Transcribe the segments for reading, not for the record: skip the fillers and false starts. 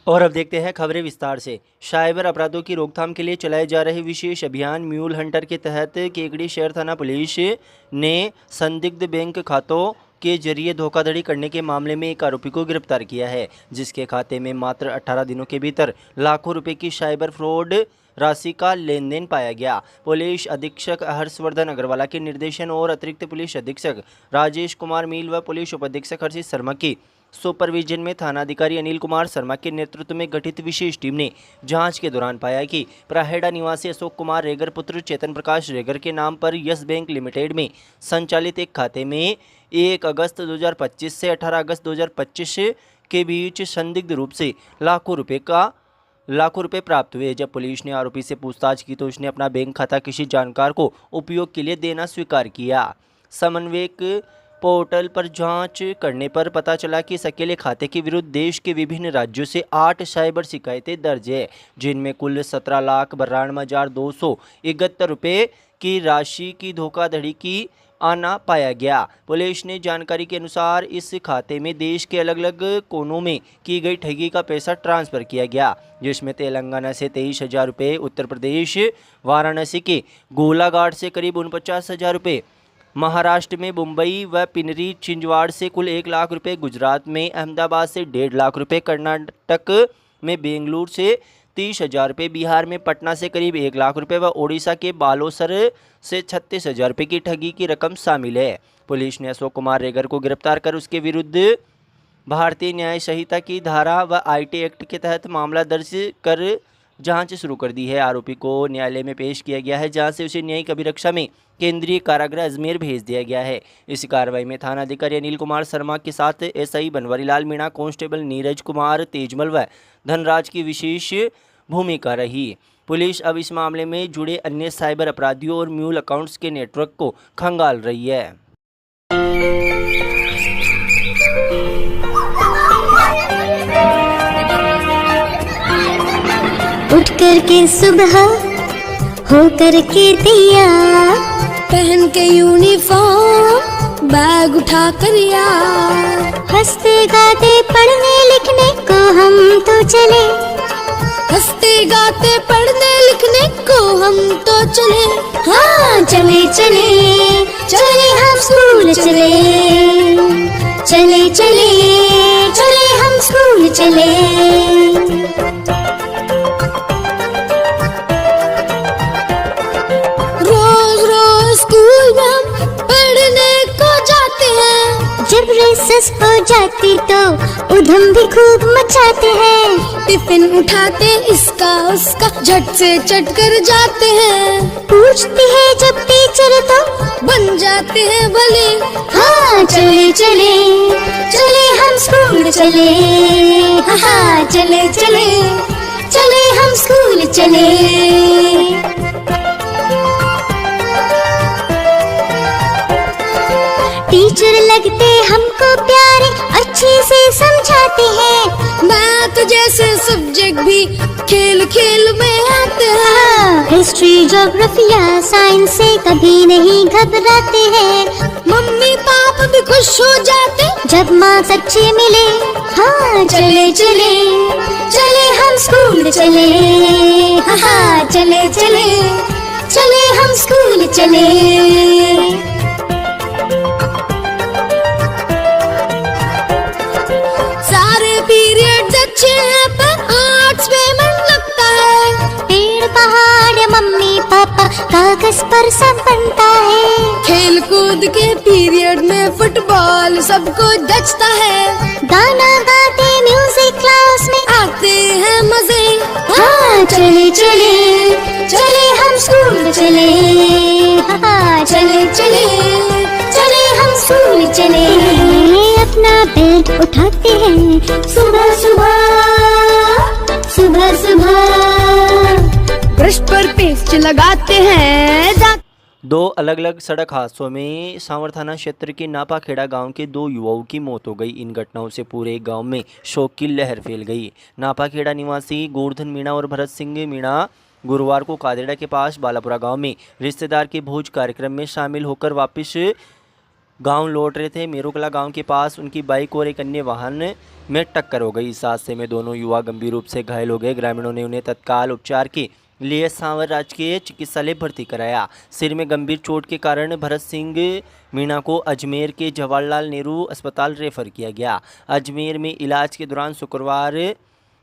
और अब देखते हैं खबरें विस्तार से। साइबर अपराधों की रोकथाम के लिए चलाए जा रहे विशेष अभियान म्यूल हंटर के तहत केकड़ी शहर थाना पुलिस ने संदिग्ध बैंक खातों के जरिए धोखाधड़ी करने के मामले में एक आरोपी को गिरफ्तार किया है, जिसके खाते में मात्र 18 दिनों के भीतर लाखों रुपए की साइबर फ्रॉड राशि का लेन देन पाया गया। पुलिस अधीक्षक हर्षवर्धन अग्रवाल के निर्देशन और अतिरिक्त पुलिस अधीक्षक राजेश कुमार मील व पुलिस उपाधीक्षक हर्षित शर्मा की सुपरविजन में थानाधिकारी अनिल कुमार शर्मा के नेतृत्व में गठित विशेष टीम ने जांच के दौरान पाया कि प्राहेड़ा निवासी अशोक कुमार रेगर पुत्र चेतन प्रकाश रेगर के नाम पर यस बैंक लिमिटेड में संचालित एक खाते में 1 अगस्त 2025 से 18 अगस्त 2025 के बीच संदिग्ध रूप से लाखों रुपए प्राप्त हुए। जब पुलिस ने आरोपी से पूछताछ की तो उसने अपना बैंक खाता किसी जानकार को उपयोग के लिए देना स्वीकार किया। समन्वयक पोर्टल पर जांच करने पर पता चला कि इस अकेले खाते के विरुद्ध देश के विभिन्न राज्यों से 8 साइबर शिकायतें दर्ज है, जिनमें कुल 17,92,271 रुपये की राशि की धोखाधड़ी की आना पाया गया। पुलिस ने जानकारी के अनुसार इस खाते में देश के अलग अलग कोनों में की गई ठगी का पैसा ट्रांसफ़र किया गया, जिसमें तेलंगाना से 23,000 रुपये, उत्तर प्रदेश वाराणसी के गोलाघाट से करीब 49,000 रुपये, महाराष्ट्र में मुंबई व पिनरी छिंदवाड़ से कुल 1 लाख रुपए, गुजरात में अहमदाबाद से 1.5 लाख रुपए, कर्नाटक में बेंगलुरु से 30,000 रुपये, बिहार में पटना से करीब 1 लाख रुपए व ओडिशा के बालोसर से 36,000 रुपये की ठगी की रकम शामिल है। पुलिस ने अशोक कुमार रेगर को गिरफ्तार कर उसके विरुद्ध भारतीय न्याय संहिता की धारा व IT एक्ट के तहत मामला दर्ज कर जांच शुरू कर दी है। आरोपी को न्यायालय में पेश किया गया है, जहां से उसे न्यायिक अभिरक्षा में केंद्रीय कारागृह अजमेर भेज दिया गया है। इस कार्रवाई में थानाधिकारी अनिल कुमार शर्मा के साथ SI बनवारीलाल मीणा, कांस्टेबल नीरज कुमार तेजमल व धनराज की विशेष भूमिका रही। पुलिस अब इस मामले में जुड़े अन्य साइबर अपराधियों और म्यूल अकाउंट्स के नेटवर्क को खंगाल रही है। उठ करके सुबह हो करके दिया, पहन के यूनिफॉर्म बैग उठा कर यार, हंसते गाते पढ़ने लिखने को हम तो चले, हंसते गाते पढ़ने लिखने को हम तो चले। हाँ चले चले चले हम स्कूल चले, चले चले चले हम स्कूल चले। जब रेसेस हो जाती तो उधम भी खूब मचाते हैं, टिफिन उठाते इसका उसका झट से चट कर जाते हैं, पूछती है जब टीचर तो बन जाते हैं भले। हाँ चले चले चले हम स्कूल चले, हाँ चले चले चले हम स्कूल चले। टीचर लगते हमको प्यारे, अच्छे से समझाते हैं, मैथ जैसे सब्जेक्ट भी खेल खेल में आते हैं, हिस्ट्री ज्योग्राफी या साइंस से कभी नहीं घबराते हैं, मम्मी पापा भी खुश हो जाते जब मार्क्स अच्छे मिले। हाँ चले चले चले हम स्कूल चले, हाँ चले चले चले हम स्कूल चले। अच्छे हैं पर आर्ट्स में मन लगता है, पेड़ पहाड़ मम्मी पापा कागज पर सब बनता है, खेल कूद के पीरियड में फुटबॉल सबको जचता है, गाना गाते म्यूजिक क्लास में आते हैं मजे। हाँ चले चले चले हम स्कूल चले, हाँ चले चले चले हम स्कूल चले। अपना बेड उठाते हैं सुबह सुबह, सुबह सुबह ब्रश पर पेस्ट लगाते हैं। 2 अलग अलग सड़क हादसों में सांवर थाना क्षेत्र के नापाखेड़ा गांव के 2 युवाओं की मौत हो गई। इन घटनाओं से पूरे गांव में शोक की लहर फैल गई। नापाखेड़ा निवासी गोवर्धन मीणा और भरत सिंह मीणा गुरुवार को कादेड़ा के पास बालापुरा गांव में रिश्तेदार के भोज कार्यक्रम में शामिल होकर वापस गांव लौट रहे थे। मेरुकला गांव के पास उनकी बाइक और एक अन्य वाहन में टक्कर हो गई। इस हादसे में दोनों युवा गंभीर रूप से घायल हो गए। ग्रामीणों ने उन्हें तत्काल उपचार के लिए सांवर राजकीय चिकित्सालय भर्ती कराया। सिर में गंभीर चोट के कारण भरत सिंह मीणा को अजमेर के जवाहरलाल नेहरू अस्पताल रेफर किया गया। अजमेर में इलाज के दौरान शुक्रवार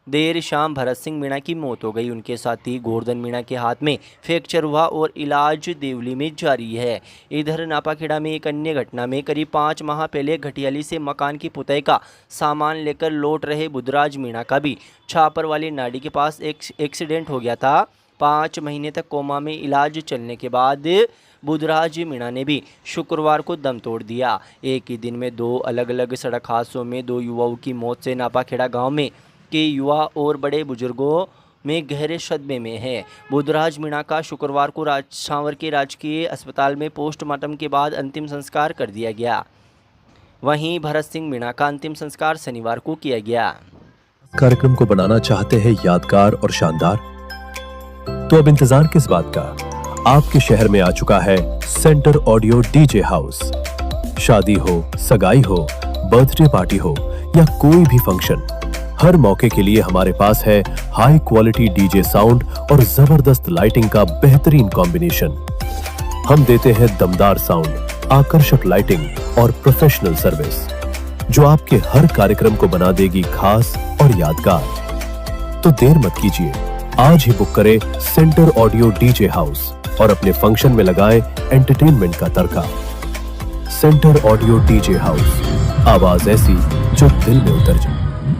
देर शाम भरत सिंह मीणा की मौत हो गई। उनके साथी गोवर्धन मीणा के हाथ में फ्रैक्चर हुआ और इलाज देवली में जारी है। इधर नापाखेड़ा में एक अन्य घटना में करीब 5 माह पहले घटियाली से मकान की पुताई का सामान लेकर लौट रहे बुधराज मीणा का भी छापर वाली नाड़ी के पास एक एक्सीडेंट हो गया था। 5 महीने तक कोमा में इलाज चलने के बाद बुधराज मीणा ने भी शुक्रवार को दम तोड़ दिया। एक ही दिन में 2 अलग अलग सड़क हादसों में 2 युवाओं की मौत से नापाखेड़ा गांव में के युवा और बड़े बुजुर्गों में गहरे सदमे में है। बुधराज मीणा का शुक्रवार को सांवर के राजकीय अस्पताल में पोस्टमार्टम के बाद अंतिम संस्कार कर दिया गया। वहीं भरत सिंह मीणा का अंतिम संस्कार शनिवार को किया गया। कार्यक्रम को बनाना चाहते हैं यादगार और शानदार, तो अब इंतजार किस बात का। आपके शहर में आ चुका है सेंटर ऑडियो डीजे हाउस। शादी हो, सगाई हो, बर्थडे पार्टी हो या कोई भी फंक्शन, हर मौके के लिए हमारे पास है हाई क्वालिटी डीजे साउंड और जबरदस्त लाइटिंग का बेहतरीन कॉम्बिनेशन। हम देते हैं दमदार साउंड, आकर्षक लाइटिंग और प्रोफेशनल सर्विस, जो आपके हर कार्यक्रम को बना देगी खास और यादगार। तो देर मत कीजिए, आज ही बुक करें सेंटर ऑडियो डीजे हाउस और अपने फंक्शन में लगाएं एंटरटेनमेंट का तड़का। सेंटर ऑडियो डीजे हाउस, आवाज ऐसी जो दिल में उतर जाए।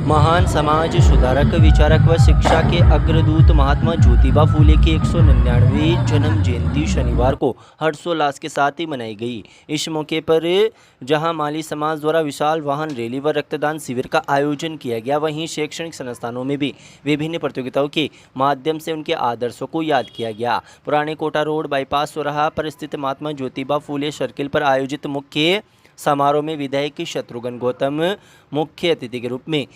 महान समाज सुधारक, विचारक व शिक्षा के अग्रदूत महात्मा ज्योतिबा फूले की 199वीं जन्म जयंती शनिवार को हर्षोल्लास के साथ ही मनाई गई। इस मौके पर जहां माली समाज द्वारा विशाल वाहन रैली व रक्तदान शिविर का आयोजन किया गया, वहीं शैक्षणिक संस्थानों में भी विभिन्न प्रतियोगिताओं के माध्यम से उनके आदर्शों को याद किया गया। पुराने कोटा रोड बाईपास चौराहा पर स्थित महात्मा ज्योतिबा फूले सर्किल पर आयोजित मुख्य समारोह में विधायक शत्रुघ्न गौतम मुख्य अतिथि के रूप में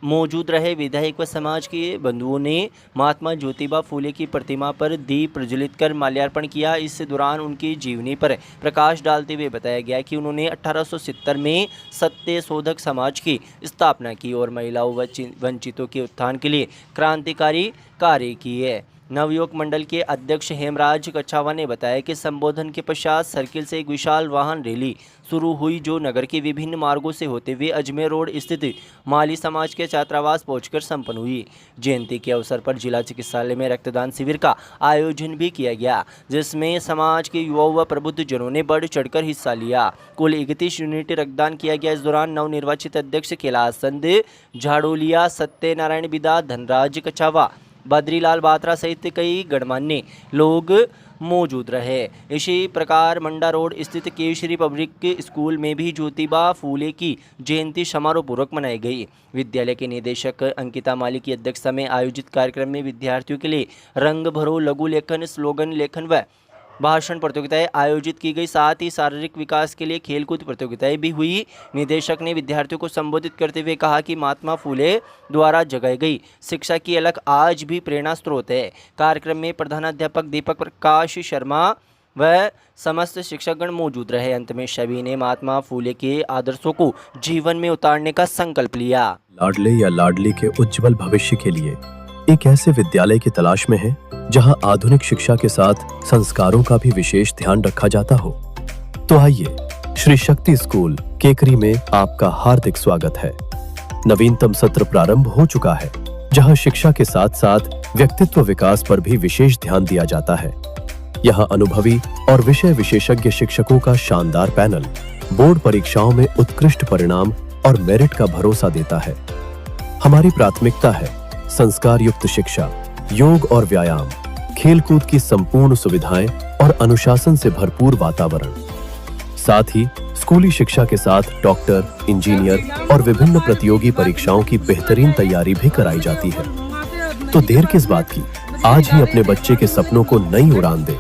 मौजूद रहे। विधायक व समाज के बंधुओं ने महात्मा ज्योतिबा फूले की प्रतिमा पर दीप प्रज्वलित कर माल्यार्पण किया। इस दौरान उनकी जीवनी पर प्रकाश डालते हुए बताया गया कि उन्होंने 1870 में सत्य शोधक समाज की स्थापना की और महिलाओं व वंचितों के उत्थान के लिए क्रांतिकारी कार्य किए। नवयुवक मंडल के अध्यक्ष हेमराज कछावा ने बताया कि संबोधन के पश्चात सर्किल से एक विशाल वाहन रैली शुरू हुई, जो नगर के विभिन्न मार्गों से होते हुए अजमेर रोड स्थित माली समाज के छात्रावास पहुंचकर संपन्न हुई। जयंती के अवसर पर जिला चिकित्सालय में रक्तदान शिविर का आयोजन भी किया गया, जिसमें समाज के युवाओं व प्रबुद्ध जनों ने बढ़ चढ़कर हिस्सा लिया। कुल 31 यूनिट रक्तदान किया गया। इस दौरान नवनिर्वाचित अध्यक्ष कैलाश चंद झाड़ोलिया, सत्यनारायण बिदा, धनराज कछावा, बद्रीलाल बात्रा सहित कई गणमान्य लोग मौजूद रहे। इसी प्रकार मंडा रोड स्थित केशरी पब्लिक स्कूल में भी ज्योतिबा फूले की जयंती समारोह पूर्वक मनाई गई। विद्यालय के निदेशक अंकिता माली की अध्यक्षता में आयोजित कार्यक्रम में विद्यार्थियों के लिए रंग भरो लघु लेखन, स्लोगन लेखन व भाषण प्रतियोगिताएं आयोजित की गई। साथ ही शारीरिक विकास के लिए खेलकूद प्रतियोगिताएं भी हुई। निदेशक ने विद्यार्थियों को संबोधित करते हुए कहा कि महात्मा फूले द्वारा जगाई गई शिक्षा की अलख आज भी प्रेरणा स्रोत है। कार्यक्रम में प्रधानाध्यापक दीपक प्रकाश शर्मा व समस्त शिक्षकगण मौजूद रहे। अंत में सभी ने महात्मा फूले के आदर्शों को जीवन में उतारने का संकल्प लिया। लाडले या लाडली के उज्जवल भविष्य के लिए एक ऐसे विद्यालय की तलाश में है जहां आधुनिक शिक्षा के साथ संस्कारों का भी विशेष ध्यान रखा जाता हो। तो आइए, श्री शक्ति स्कूल केकरी में आपका हार्दिक स्वागत है। नवीनतम सत्र प्रारंभ हो चुका है, जहां शिक्षा के साथ साथ व्यक्तित्व विकास पर भी विशेष ध्यान दिया जाता है। यहां अनुभवी और विषय विशेषज्ञ शिक्षकों का शानदार पैनल बोर्ड परीक्षाओं में उत्कृष्ट परिणाम और मेरिट का भरोसा देता है। हमारी प्राथमिकता है संस्कार युक्त शिक्षा, योग और व्यायाम, खेलकूद की संपूर्ण सुविधाएं और अनुशासन से भरपूर वातावरण। साथ ही स्कूली शिक्षा के साथ डॉक्टर, इंजीनियर और विभिन्न प्रतियोगी परीक्षाओं की बेहतरीन तैयारी भी कराई जाती है। तो देर किस बात की, आज ही अपने बच्चे के सपनों को नई उड़ान दें।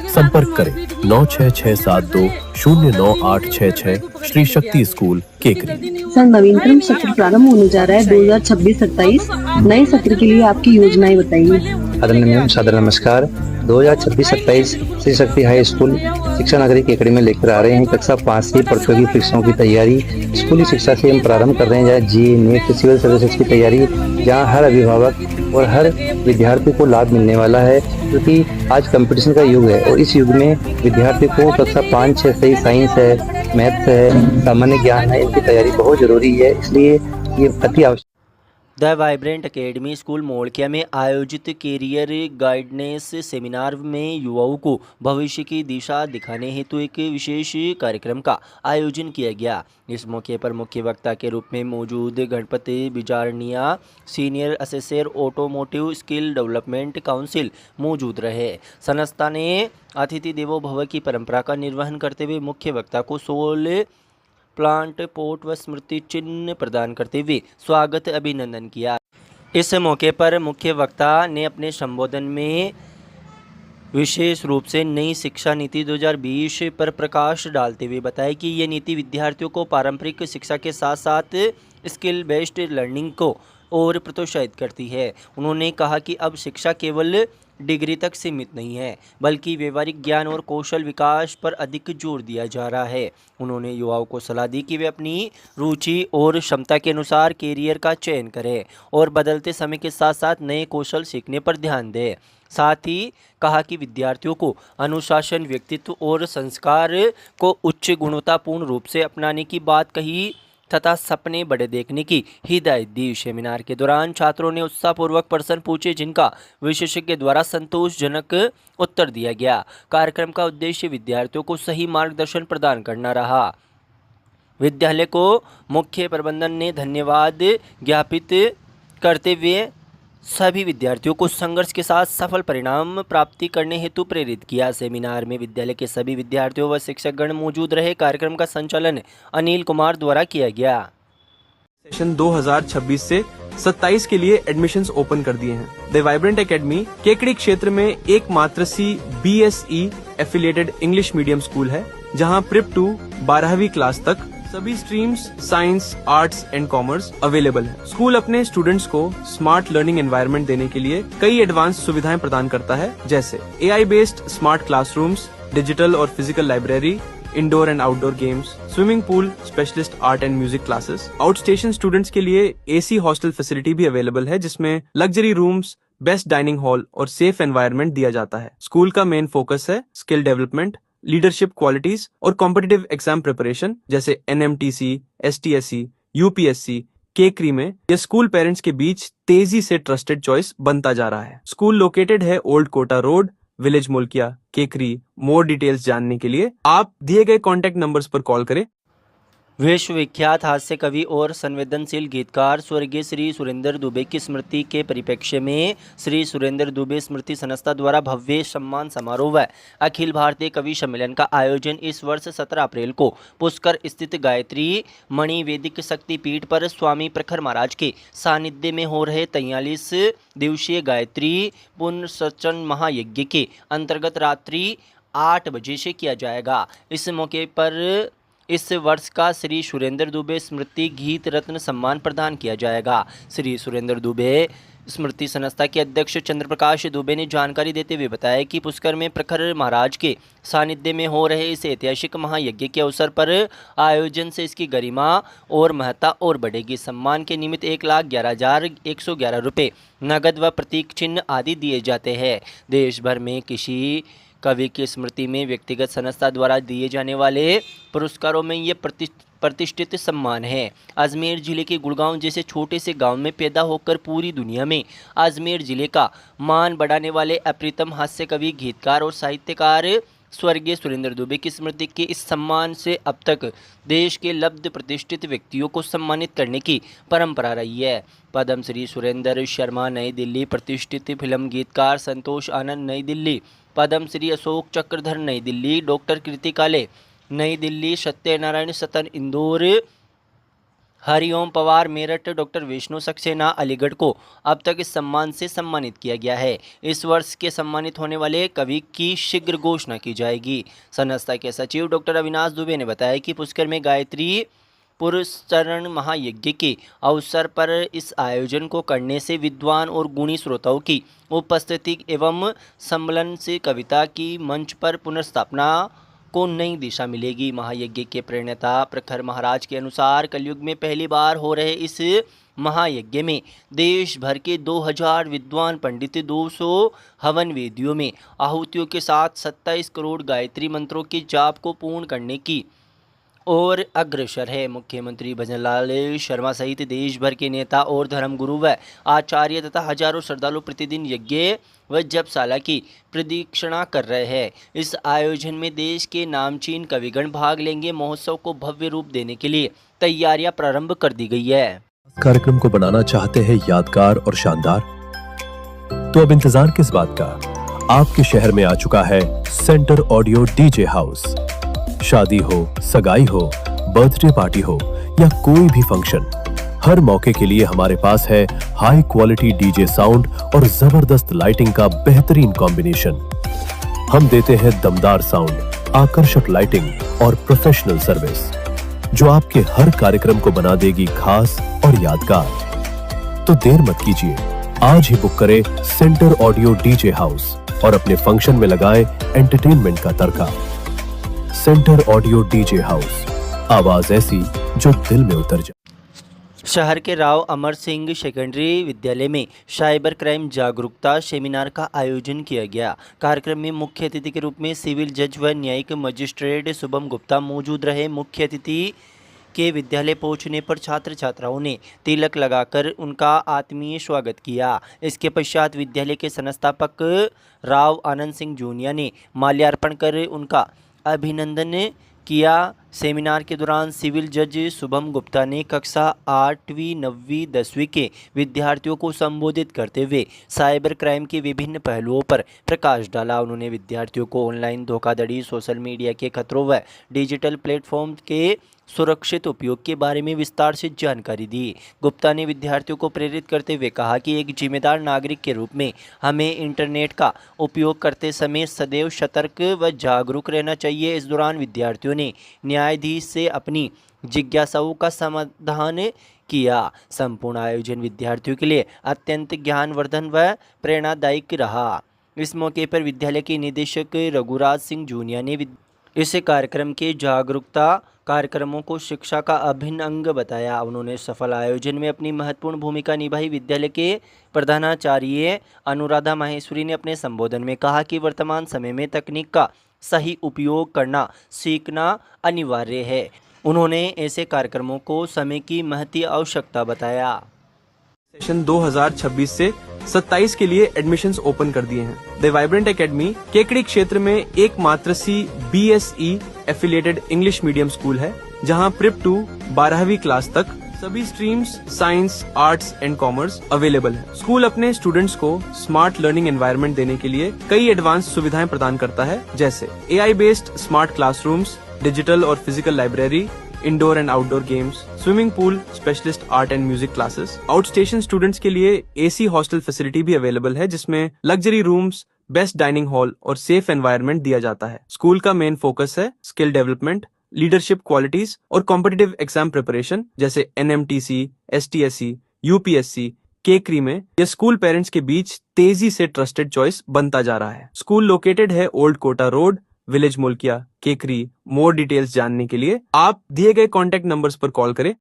संपर्क करें 9667209866 श्री शक्ति स्कूल केकरी। सर, नवीनतम सत्र प्रारंभ होने जा रहा है 2026-27। नए सत्र के लिए आपकी योजनाएं बताइए। आदरणीय मैम, सादर नमस्कार। 2026-27 श्री शक्ति हाई स्कूल शिक्षा नगरी केकड़ी में लेकर आ रहे हैं कक्षा 5 से प्रतियोगी परीक्षाओं की तैयारी। स्कूली शिक्षा से हम प्रारंभ कर रहे हैं जहाँ जी नीट सिविल सर्विसेज की तैयारी, जहाँ हर अभिभावक और हर विद्यार्थी को लाभ मिलने वाला है, क्योंकि आज कंपटीशन का युग है और इस युग में विद्यार्थी को कक्षा 5, 6 से ही साइंस है, मैथ्स है, सामान्य ज्ञान है, इनकी तैयारी बहुत जरूरी है, इसलिए ये अति आवश्यक। द वाइब्रेंट एकेडमी स्कूल मोड़किया में आयोजित कैरियर गाइडेंस सेमिनार में युवाओं को भविष्य की दिशा दिखाने हेतु एक विशेष कार्यक्रम का आयोजन किया गया। इस मौके पर मुख्य वक्ता के रूप में मौजूद Ganpati Bijarnia senior assessor automotive skill development council मौजूद रहे। संस्था ने अतिथि देवो भव की परंपरा का निर्वहन करते हुए मुख्य वक्ता को 16 प्लांट पोट व स्मृति चिन्ह प्रदान करते हुए स्वागत अभिनंदन किया। इस मौके पर मुख्य वक्ता ने अपने संबोधन में विशेष रूप से नई शिक्षा नीति 2020 पर प्रकाश डालते हुए बताया कि ये नीति विद्यार्थियों को पारंपरिक शिक्षा के साथ साथ स्किल बेस्ड लर्निंग को और प्रोत्साहित करती है। उन्होंने कहा कि अब शिक्षा केवल डिग्री तक सीमित नहीं है, बल्कि व्यवहारिक ज्ञान और कौशल विकास पर अधिक जोर दिया जा रहा है। उन्होंने युवाओं को सलाह दी कि वे अपनी रुचि और क्षमता के अनुसार कैरियर का चयन करें और बदलते समय के साथ साथ नए कौशल सीखने पर ध्यान दें। साथ ही कहा कि विद्यार्थियों को अनुशासन, व्यक्तित्व और संस्कार को उच्च गुणवत्तापूर्ण रूप से अपनाने की बात कही तथा सपने बड़े देखने की हिदायत दी। सेमिनार के दौरान छात्रों ने उत्साहपूर्वक प्रश्न पूछे, जिनका विशेषज्ञ द्वारा संतोषजनक उत्तर दिया गया। कार्यक्रम का उद्देश्य विद्यार्थियों को सही मार्गदर्शन प्रदान करना रहा। विद्यालय को मुख्य प्रबंधन ने धन्यवाद ज्ञापित करते हुए सभी विद्यार्थियों को संघर्ष के साथ सफल परिणाम प्राप्ति करने हेतु प्रेरित किया। सेमिनार में विद्यालय के सभी विद्यार्थियों व शिक्षकगण मौजूद रहे। कार्यक्रम का संचालन अनिल कुमार द्वारा किया गया। सेशन 2026 से 27 के लिए एडमिशंस ओपन कर दिए हैं। द वाइब्रेंट एकेडमी केकड़ी क्षेत्र में एकमात्र BSE affiliated English medium school है, जहां प्रिप टू 12वीं क्लास तक सभी streams science, arts and commerce available है। स्कूल अपने स्टूडेंट्स को स्मार्ट लर्निंग एनवायरनमेंट देने के लिए कई एडवांस सुविधाएं प्रदान करता है, जैसे AI based smart classrooms, digital और physical library, indoor and outdoor games, swimming pool, specialist art and music classes. Outstation students के लिए AC हॉस्टल फैसिलिटी भी अवेलेबल है, जिसमें luxury rooms, best dining hall और सेफ एनवायरनमेंट दिया जाता है। स्कूल का मेन फोकस है स्किल डेवलपमेंट, लीडरशिप क्वालिटीज और कॉम्पिटिटिव एग्जाम प्रिपरेशन, जैसे NMTC, STSC, UPSC। केकरी में यह स्कूल पेरेंट्स के बीच तेजी से ट्रस्टेड चॉइस बनता जा रहा है। स्कूल लोकेटेड है old Kota road, village Mulkiya, Kekri. More details जानने के लिए आप दिए गए कॉन्टैक्ट नंबर्स पर कॉल करें। विश्वविख्यात हास्य कवि और संवेदनशील गीतकार स्वर्गीय श्री सुरेंद्र दुबे की स्मृति के परिप्रेक्ष्य में श्री सुरेंद्र दुबे स्मृति संस्था द्वारा भव्य सम्मान समारोह व अखिल भारतीय कवि सम्मेलन का आयोजन इस वर्ष 17 अप्रैल को पुष्कर स्थित गायत्री मणि वैदिक शक्तिपीठ पर स्वामी प्रखर महाराज के सानिध्य में हो रहे 43 दिवसीय गायत्री पुनर्सचन महायज्ञ के अंतर्गत रात्रि 8 बजे से किया जाएगा। इस मौके पर इस वर्ष का श्री सुरेंद्र दुबे स्मृति गीत रत्न सम्मान प्रदान किया जाएगा। श्री सुरेंद्र दुबे स्मृति संस्था के अध्यक्ष चंद्रप्रकाश दुबे ने जानकारी देते हुए बताया कि पुष्कर में प्रखर महाराज के सानिध्य में हो रहे इस ऐतिहासिक महायज्ञ के अवसर पर आयोजन से इसकी गरिमा और महत्ता और बढ़ेगी। सम्मान के निमित्त 1,11,111 रुपये नगद व प्रतीक चिन्ह आदि दिए जाते हैं। देश भर में किसी कवि की स्मृति में व्यक्तिगत संस्था द्वारा दिए जाने वाले पुरस्कारों में ये प्रतिष्ठित सम्मान है। अजमेर जिले के गुड़गांव जैसे छोटे से गांव में पैदा होकर पूरी दुनिया में अजमेर जिले का मान बढ़ाने वाले अप्रीतम हास्य कवि, गीतकार और साहित्यकार स्वर्गीय सुरेंद्र दुबे की स्मृति के इस सम्मान से अब तक देश के लब्ध प्रतिष्ठित व्यक्तियों को सम्मानित करने की परंपरा रही है। पद्म श्री सुरेंद्र शर्मा नई दिल्ली, प्रतिष्ठित फिल्म गीतकार संतोष आनंद नई दिल्ली, पद्म श्री अशोक चक्रधर नई दिल्ली, डॉक्टर कृति काले नई दिल्ली, सत्यनारायण सतन इंदौर, हरिओम पवार मेरठ, डॉक्टर विष्णु सक्सेना अलीगढ़ को अब तक इस सम्मान से सम्मानित किया गया है। इस वर्ष के सम्मानित होने वाले कवि की शीघ्र घोषणा की जाएगी। संस्था के सचिव डॉक्टर अविनाश दुबे ने बताया कि पुष्कर में गायत्री पुरस्चरण महायज्ञ के अवसर पर इस आयोजन को करने से विद्वान और गुणी श्रोताओं की उपस्थिति एवं सम्मेलन से कविता की मंच पर पुनर्स्थापना को नई दिशा मिलेगी। महायज्ञ के प्रणेता प्रखर महाराज के अनुसार कलयुग में पहली बार हो रहे इस महायज्ञ में देश भर के 2000 विद्वान पंडित 200 हवन वेदियों में आहुतियों के साथ 27 करोड़ गायत्री मंत्रों के जाप को पूर्ण करने की और अग्रसर है। मुख्यमंत्री भजनलाल शर्मा सहित देश भर के नेता और धर्मगुरु व आचार्य तथा हजारों श्रद्धालु प्रतिदिन यज्ञ व जपशाला की प्रदक्षिणा कर रहे हैं। इस आयोजन में देश के नामचीन कविगण भाग लेंगे। महोत्सव को भव्य रूप देने के लिए तैयारियां प्रारंभ कर दी गई है। कार्यक्रम को बनाना चाहते हैं यादगार और शानदार, तो अब इंतजार किस बात का। आपके शहर में आ चुका है सेंटर ऑडियो डीजे हाउस। शादी हो, सगाई हो, बर्थडे पार्टी हो या कोई भी फंक्शन, हर मौके के लिए हमारे पास है हाई क्वालिटी डीजे साउंड और जबरदस्त लाइटिंग का बेहतरीन कॉम्बिनेशन। हम देते हैं दमदार साउंड, आकर्षक लाइटिंग और प्रोफेशनल सर्विस जो आपके हर कार्यक्रम को बना देगी खास और यादगार। तो देर मत कीजिए, आज ही बुक करें सेंटर ऑडियो डीजे हाउस और अपने फंक्शन में लगाएं एंटरटेनमेंट का तड़का। सेंटर ऑडियो डीजे हाउस, आवाज ऐसी जो दिल में उतर जाए। शहर के राव अमर सिंह सेकेंडरी विद्यालय में साइबर क्राइम जागरूकता सेमिनार का आयोजन किया गया। कार्यक्रम में मुख्य अतिथि के रूप में सिविल जज व न्यायिक मजिस्ट्रेट शुभम गुप्ता मौजूद रहे। मुख्य अतिथि के विद्यालय पहुंचने पर छात्र छात्राओं ने तिलक लगाकर उनका आत्मीय स्वागत किया। इसके पश्चात विद्यालय के संस्थापक राव आनंद सिंह जूनिया ने माल्यार्पण कर उनका अभिनंदन किया। सेमिनार के दौरान सिविल जज शुभम गुप्ता ने कक्षा 8वीं, 9वीं, 10वीं के विद्यार्थियों को संबोधित करते हुए साइबर क्राइम के विभिन्न पहलुओं पर प्रकाश डाला। उन्होंने विद्यार्थियों को ऑनलाइन धोखाधड़ी, सोशल मीडिया के खतरों व डिजिटल प्लेटफॉर्म के सुरक्षित उपयोग के बारे में विस्तार से जानकारी दी। गुप्ता ने विद्यार्थियों को प्रेरित करते हुए कहा कि एक जिम्मेदार नागरिक के रूप में हमें इंटरनेट का उपयोग करते समय सदैव सतर्क व जागरूक रहना चाहिए। इस दौरान विद्यार्थियों ने न्यायाधीश से अपनी जिज्ञासाओं का समाधान किया। संपूर्ण आयोजन विद्यार्थियों के लिए अत्यंत ज्ञानवर्धन व प्रेरणादायक रहा। इस मौके पर विद्यालय के निदेशक रघुराज सिंह जूनिया ने इस कार्यक्रम के जागरूकता कार्यक्रमों को शिक्षा का अभिन्न अंग बताया। उन्होंने सफल आयोजन में अपनी महत्वपूर्ण भूमिका निभाई। विद्यालय के प्रधानाचार्य अनुराधा माहेश्वरी ने अपने संबोधन में कहा कि वर्तमान समय में तकनीक का सही उपयोग करना सीखना अनिवार्य है। उन्होंने ऐसे कार्यक्रमों को समय की महती आवश्यकता बताया। सेशन 2026 से 27 के लिए एडमिशंस ओपन कर दिए हैं। द वाइब्रेंट एकेडमी केकड़ी क्षेत्र में एकमात्र सी BSE affiliated English medium school है, जहां प्रिप टू 12वीं क्लास तक सभी streams science, arts and commerce available है। स्कूल अपने स्टूडेंट्स को स्मार्ट लर्निंग एनवायरनमेंट देने के लिए कई एडवांस सुविधाएं प्रदान करता है, जैसे AI based smart classrooms, digital और physical library, indoor and outdoor games, swimming pool, specialist art and music classes. Outstation students के लिए AC हॉस्टल फैसिलिटी भी अवेलेबल है, जिसमें luxury rooms, best dining hall और सेफ एनवायरनमेंट दिया जाता है। स्कूल का मेन फोकस है स्किल डेवलपमेंट, लीडरशिप क्वालिटीज और कॉम्पिटिटिव एग्जाम प्रिपरेशन, जैसे NMTC, STSC, UPSC। केकरी में यह स्कूल पेरेंट्स के बीच तेजी से ट्रस्टेड चॉइस बनता जा रहा है। स्कूल लोकेटेड है old Kota road, village Mulkiya, Kekri. More details जानने के लिए आप दिए गए कॉन्टैक्ट नंबर्स पर कॉल करें।